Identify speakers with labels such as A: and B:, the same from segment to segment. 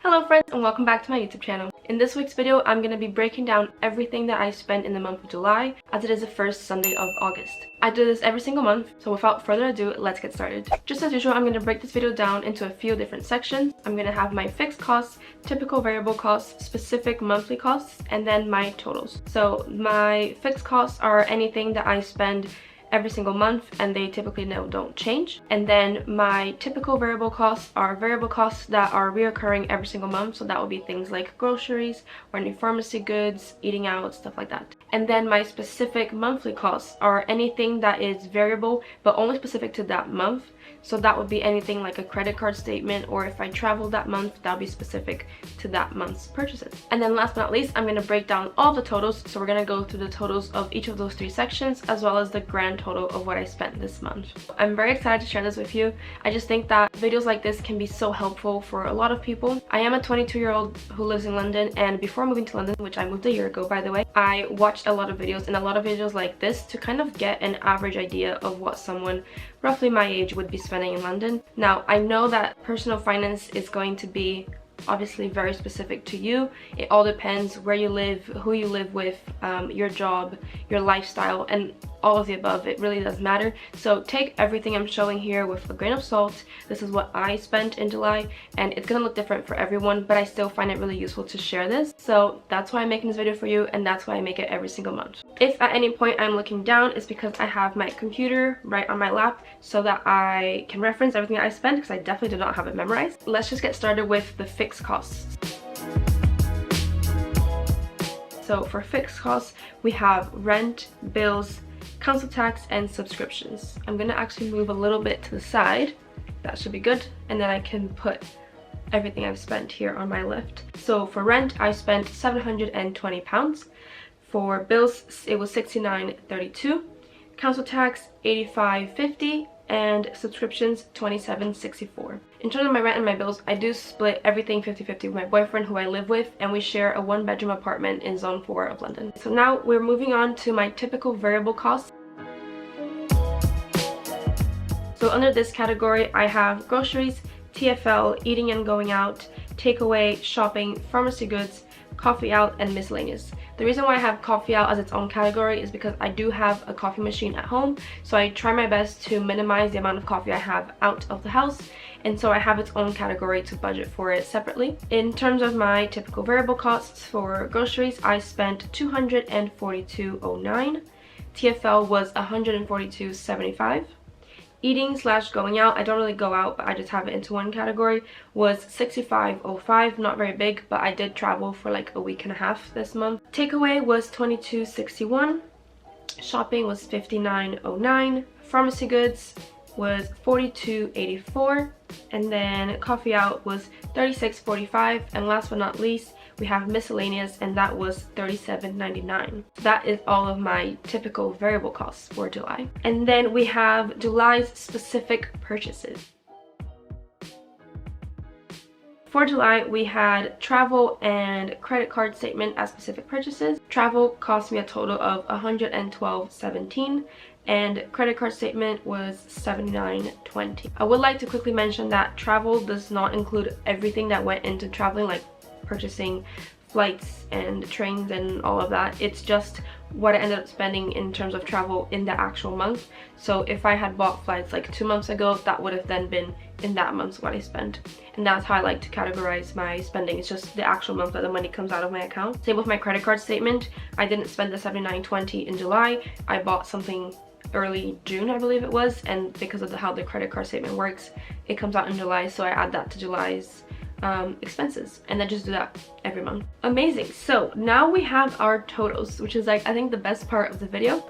A: Hello friends and welcome back to my YouTube channel. In this week's video, I'm going to be breaking down everything that I spent in the month of July, as it is the first Sunday of August. I do this every single month, so without further ado, let's get started. Just as usual, I'm going to break this video down into a few different sections. I'm going to have my fixed costs, typical variable costs, specific monthly costs, and then my totals. So my fixed costs are anything that I spend every single month and they typically don't change. And then my typical variable costs are variable costs that are reoccurring every single month, so that would be things like groceries or any pharmacy goods, eating out, stuff like that. And then my specific monthly costs are anything that is variable but only specific to that month. So that would be anything like a credit card statement, or if I traveled that month, that would be specific to that month's purchases. And then last but not least, I'm going to break down all the totals. So we're going to go through the totals of each of those three sections, as well as the grand total of what I spent this month. I'm very excited to share this with you. I just think that videos like this can be so helpful for a lot of people. I am a 22-year-old who lives in London, and before moving to London, which I moved a year ago by the way, I watched a lot of videos and a lot of videos like this to kind of get an average idea of what someone roughly my age would be spending in London. Now, I know that personal finance is going to be obviously very specific to you. It all depends where you live, who you live with, your job, your lifestyle, and all of the above. It really does matter. So take everything I'm showing here with a grain of salt. This is what I spent in July, and it's gonna look different for everyone, but I still find it really useful to share this. So that's why I'm making this video for you, and that's why I make it every single month. If at any point I'm looking down, it's because I have my computer right on my lap so that I can reference everything that I spent, because I definitely did not have it memorized. Let's just get started with the fixed costs. So for fixed costs, we have rent, bills, council tax, and subscriptions. I'm gonna actually move a little bit to the side. That should be good. And then I can put everything I've spent here on my list. So for rent, I spent £720. For bills, it was £69.32. Council tax, £85.50. And subscriptions, £27.64. In terms of my rent and my bills, I do split everything 50-50 with my boyfriend, who I live with, and we share a 1-bedroom apartment in Zone 4 of London. So now we're moving on to my typical variable costs. So under this category, I have groceries, TFL, eating and going out, takeaway, shopping, pharmacy goods, coffee out, and miscellaneous. The reason why I have coffee out as its own category is because I do have a coffee machine at home, so I try my best to minimize the amount of coffee I have out of the house, and so I have its own category to budget for it separately. In terms of my typical variable costs for groceries, I spent $242.09. TFL was $142.75. Eating / going out, I don't really go out, but I just have it into one category, was $65.05. Not very big, but I did travel for like a week and a half this month. Takeaway was $22.61. Shopping was $59.09. Pharmacy goods was $42.84. And then coffee out was $36.45. And last but not least, we have miscellaneous, and that was $37.99. That is all of my typical variable costs for July. And then we have July's specific purchases. For July, we had travel and credit card statement as specific purchases. Travel cost me a total of $112.17. and credit card statement was $79.20. I would like to quickly mention that travel does not include everything that went into traveling, like purchasing flights and trains and all of that. It's just what I ended up spending in terms of travel in the actual month. So if I had bought flights like 2 months ago, that would have then been in that month's what I spent. And that's how I like to categorize my spending. It's just the actual month that the money comes out of my account. Same with my credit card statement. I didn't spend the $79.20 in July. I bought something early June, I believe it was, and because of how the credit card statement works, it comes out in July, so I add that to July's expenses, and then just do that every month. Amazing. So now we have our totals, which is like I think the best part of the video.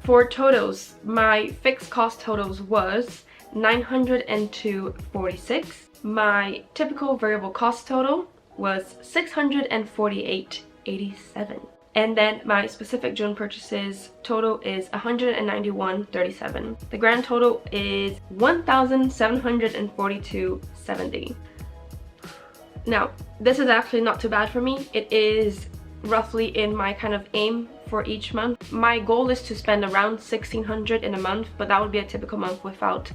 A: For totals, my fixed cost totals was $902.46. My typical variable cost total was $648.87. And then my specific June purchases total is $191.37. The grand total is $1,742.70. Now, this is actually not too bad for me. It is roughly in my kind of aim for each month. My goal is to spend around $1,600 in a month, but that would be a typical month without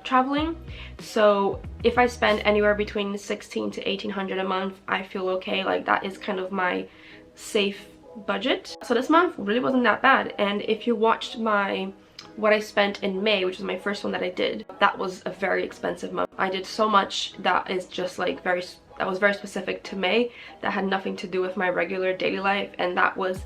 A: traveling. So if I spend anywhere between 16 to 1800 a month, I feel okay. Like that is kind of my safe budget. So this month really wasn't that bad. And if you watched my what I spent in May, which was my first one that I did, that was a very expensive month. I did so much that is just like that was very specific to May, that had nothing to do with my regular daily life, and that was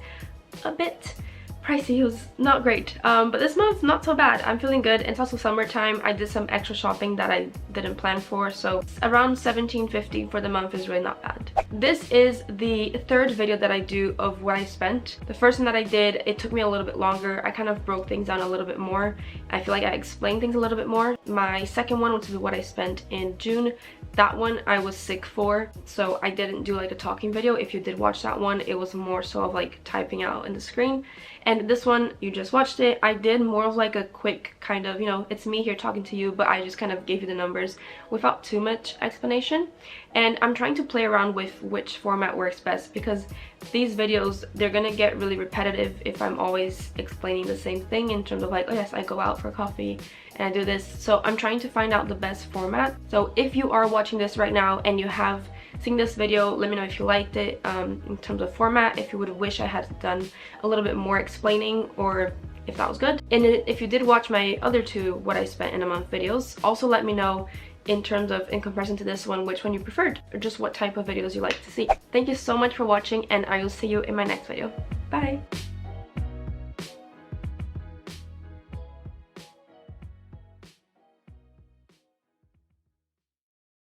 A: a bit pricey. It was not great, but this month not so bad. I'm feeling good. It's also summertime. I did some extra shopping that I didn't plan for, so around $17.50 for the month is really not bad. This is the third video that I do of what I spent. The first one that I did, it took me a little bit longer. I kind of broke things down a little bit more. I feel like I explained things a little bit more. My second one, which is what I spent in June, that one I was sick for, so I didn't do like a talking video. If you did watch that one, it was more so of like typing out in the screen. And this one, you just watched it. I did more of like a quick kind of, you know, it's me here talking to you, but I just kind of gave you the numbers without too much explanation. And I'm trying to play around with which format works best, because these videos, they're gonna get really repetitive if I'm always explaining the same thing in terms of like, oh yes, I go out for coffee and I do this. So I'm trying to find out the best format. So if you are watching this right now and you have seen this video, let me know if you liked it in terms of format, if you would wish I had done a little bit more explaining, or if that was good. And if you did watch my other two what I spent in a month videos, also let me know in terms of, in comparison to this one, which one you preferred, or just what type of videos you like to see. Thank you so much for watching, and I will see you in my next video. Bye!